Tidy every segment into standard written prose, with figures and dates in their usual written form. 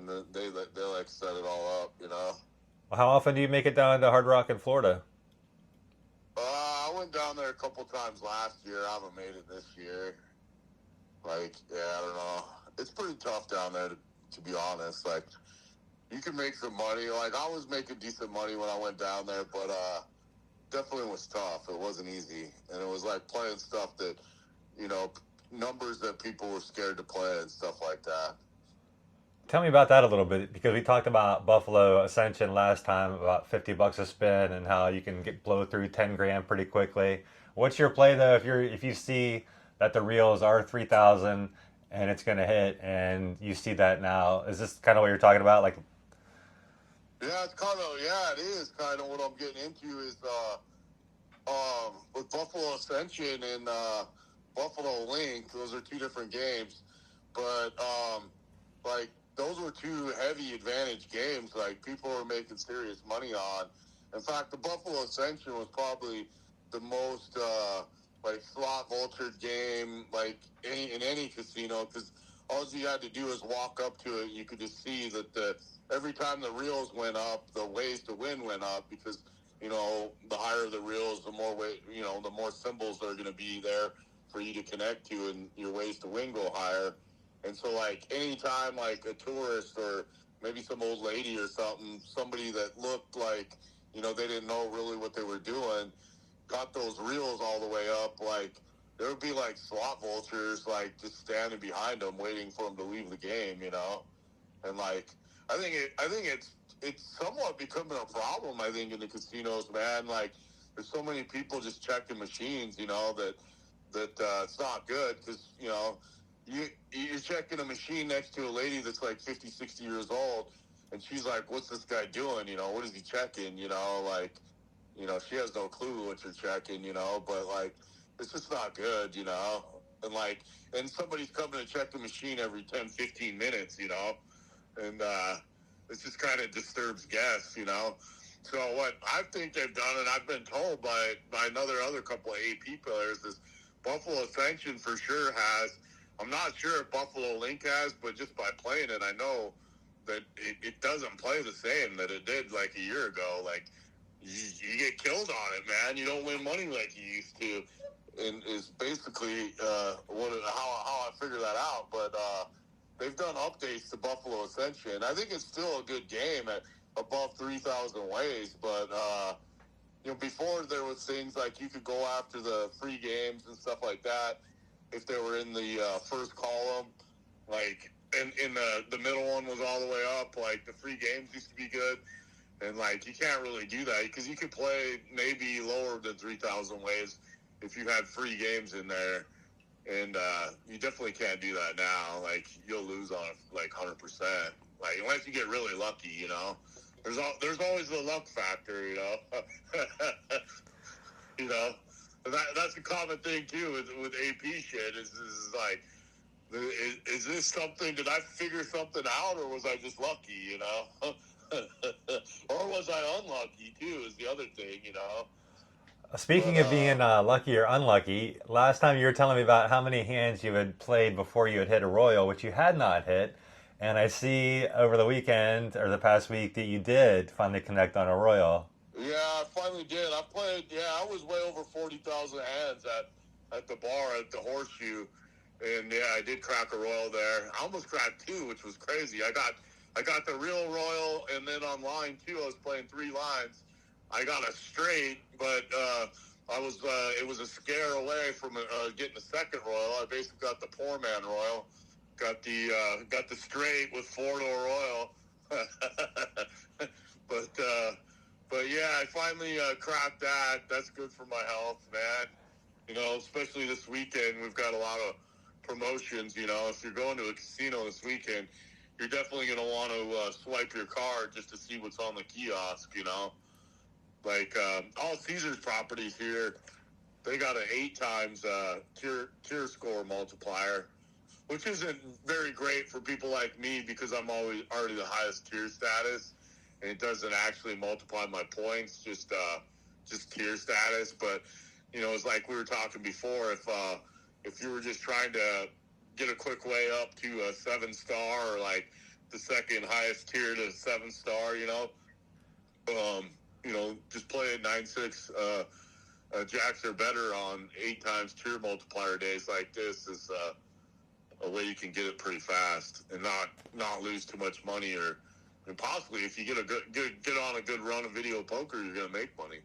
and they like set it all up, you know. Well, how often do you make it down to Hard Rock in Florida? I went down there a couple times last year. I haven't made it this year. Like, yeah, I don't know. It's pretty tough down there, to be honest. Like, you can make some money. Like, I was making decent money when I went down there, but definitely was tough. It wasn't easy, and it was like playing stuff that, you know, numbers that people were scared to play and stuff like that. Tell me about that a little bit because we talked about Buffalo Ascension last time about $50 a spin and how you can get blow through 10 grand pretty quickly. What's your play though if you see that the reels are 3,000 and it's going to hit and you see that now? Is this kind of what you're talking about? Like, Yeah, it's kind of it is kind of what I'm getting into is with Buffalo Ascension and Buffalo Link. Those are two different games, but like those were two heavy advantage games. Like people were making serious money on. In fact, the Buffalo Ascension was probably the most like slot vulture game like in any casino because all you had to do is walk up to it. You could just see that the every time the reels went up, the ways to win went up because you know the higher the reels, the more way the more symbols are going to be there for you to connect to, and your ways to win go higher. And so, like, anytime, like, a tourist or maybe some old lady or something, somebody that looked like, they didn't know really what they were doing, got those reels all the way up, like, there would be, like, slot vultures, like, just standing behind them waiting for them to leave the game, And, like, I think it's somewhat becoming a problem, I think, in the casinos, man. Like, there's so many people just checking machines, that it's not good because, you're checking a machine next to a lady that's like 50, 60 years old, and she's like, what's this guy doing? What is he checking? Like, she has no clue what you're checking, but like, it's just not good, and like, and somebody's coming to check the machine every 10, 15 minutes, and it just kind of disturbs guests, So what I think they've done, and I've been told by other couple of AP players, is Buffalo Ascension for sure has. I'm not sure if Buffalo Link has, but just by playing it, I know that it doesn't play the same that it did like a year ago. Like you get killed on it, man. You don't win money like you used to, and is basically how I figure that out. But they've done updates to Buffalo Ascension. I think it's still a good game at above 3,000 ways, but before there was things like you could go after the free games and stuff like that if they were in the first column, like and in the middle one was all the way up. Like the free games used to be good, and like you can't really do that because you could play maybe lower than 3,000 ways if you had free games in there. And you definitely can't do that now. Like you'll lose on it like 100%. Like unless you get really lucky, There's always the luck factor, you know. That's a common thing too with AP shit. Is like, is this something? Did I figure something out, or was I just lucky? Or was I unlucky too? Is the other thing. But speaking of being lucky or unlucky, last time you were telling me about how many hands you had played before you had hit a royal, which you had not hit. And I see over the weekend or the past week that you did finally connect on a royal. yeah, I finally did. I played. Yeah, I was way over 40,000 hands at the bar at the Horseshoe, and yeah, I did crack a royal there. I almost cracked two, which was crazy. I got the real royal, and then on line two, I was playing three lines. I got a straight, but I was it was a scare away from getting the second royal. I basically got the poor man royal, got the straight with four-door royal, but. But yeah, I finally cracked that. That's good for my health, man. Especially this weekend, we've got a lot of promotions. If you're going to a casino this weekend, you're definitely going to want to swipe your card just to see what's on the kiosk. Like all Caesar's properties here, they got an 8 times tier score multiplier, which isn't very great for people like me because I'm already the highest tier status, and it doesn't actually multiply my points, just tier status. But it's like we were talking before. If you were just trying to get a quick way up to a 7-star or like the second highest tier to 7-star. Just play at 9.6 jacks or better on 8 times tier multiplier days like this is a way you can get it pretty fast and not lose too much money, and possibly if you get on a good run of video poker, you're gonna make money.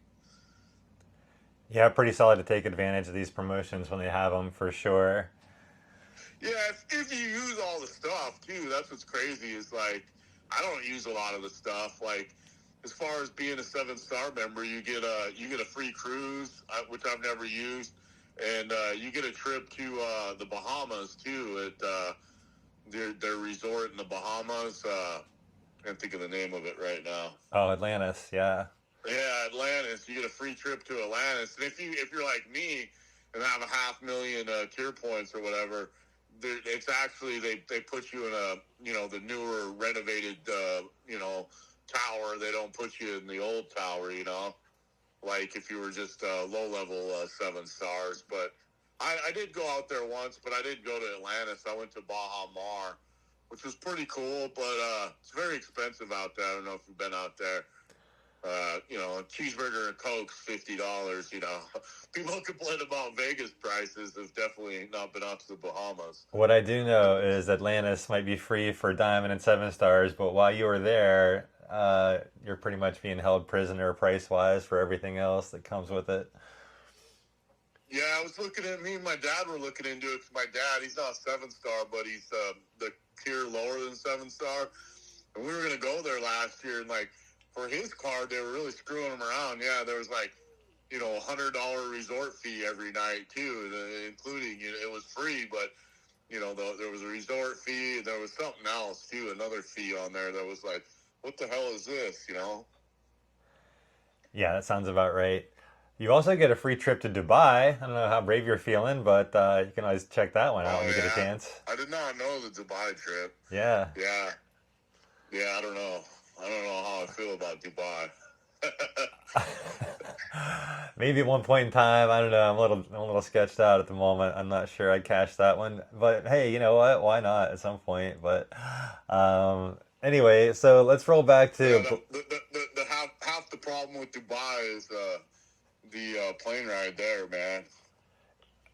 Yeah, pretty solid to take advantage of these promotions when they have them for sure. Yeah, if you use all the stuff too, that's what's crazy. Is like I don't use a lot of the stuff. Like as far as being a 7-star member, you get a free cruise, which I've never used, and you get a trip to the Bahamas too at their resort in the Bahamas. I can't think of the name of it right now. Oh, Atlantis, yeah. Yeah, Atlantis. You get a free trip to Atlantis, and if you're like me and have 500,000 tier points or whatever, it's actually they put you in the newer renovated tower. They don't put you in the old tower, like if you were just low level 7 stars. But I did go out there once, but I didn't go to Atlantis. I went to Baja Mar, which was pretty cool, but it's very expensive out there. I don't know if you've been out there. A cheeseburger and Coke's $50. People complain about Vegas prices. Have definitely not been out to the Bahamas. What I do know is Atlantis might be free for Diamond and 7 stars, but while you were there, you're pretty much being held prisoner price-wise for everything else that comes with it. Yeah, I was looking at me and my dad were looking into it. 'Cause my dad, he's not 7-star, but he's the tier lower than 7-star. And we were going to go there last year, and like for his card, they were really screwing him around. Yeah, there was like, $100 resort fee every night too, including it was free, but there was a resort fee. There was something else too, another fee on there that was like, what the hell is this? Yeah, that sounds about right. You also get a free trip to Dubai. I don't know how brave you're feeling, but you can always check that one out when you get a chance. I did not know the Dubai trip. Yeah. Yeah. Yeah, I don't know how I feel about Dubai. Maybe at one point in time, I don't know. I'm a little sketched out at the moment. I'm not sure I'd catch that one, but hey, you know what? Why not at some point? But anyway, so let's roll back to the half the problem with Dubai is the plane ride there, man.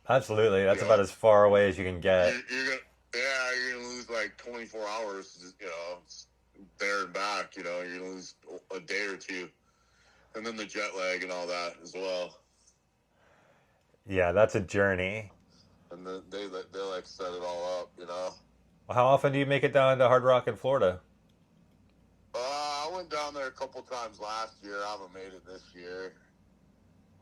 Absolutely, that's about as far away as you can get. You're gonna lose like 24 hours, there and back. You're gonna lose a day or two. And then the jet lag and all that as well. Yeah, that's a journey. And then they like set it all up, Well, how often do you make it down to Hard Rock in Florida? I went down there a couple times last year. I haven't made it this year.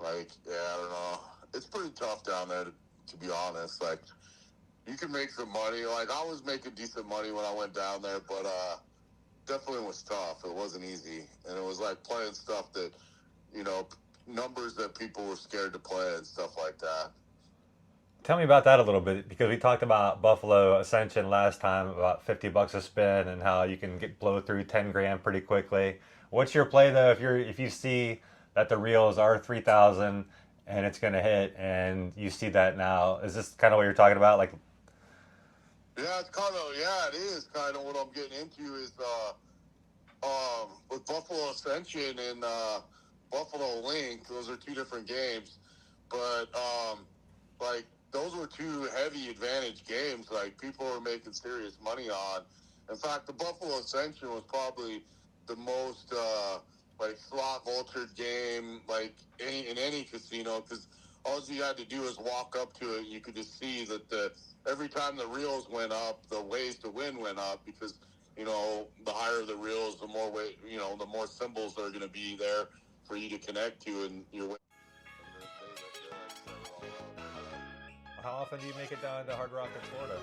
I don't know. It's pretty tough down there, to be honest. Like, you can make some money. Like, I was making decent money when I went down there, but definitely was tough. It wasn't easy. And it was like playing stuff that, numbers that people were scared to play and stuff like that. Tell me about that a little bit, because we talked about Buffalo Ascension last time, about $50 a spin, and how you can blow through 10 grand pretty quickly. What's your play though if you see that the reels are 3,000 and it's going to hit, and you see that now? Is this kind of what you're talking about? Like, yeah, it is kind of what I'm getting into is with Buffalo Ascension and Buffalo Link. Those are two different games, but like those were two heavy advantage games. Like people were making serious money on. In fact, the Buffalo Ascension was probably the most like slot vultured game like in any casino, because all you had to do is walk up to it. You could just see that every time the reels went up, the ways to win went up, because the higher the reels, the more the more symbols are going to be there for you to connect to, and your. How often do you make it down to Hard Rock in Florida?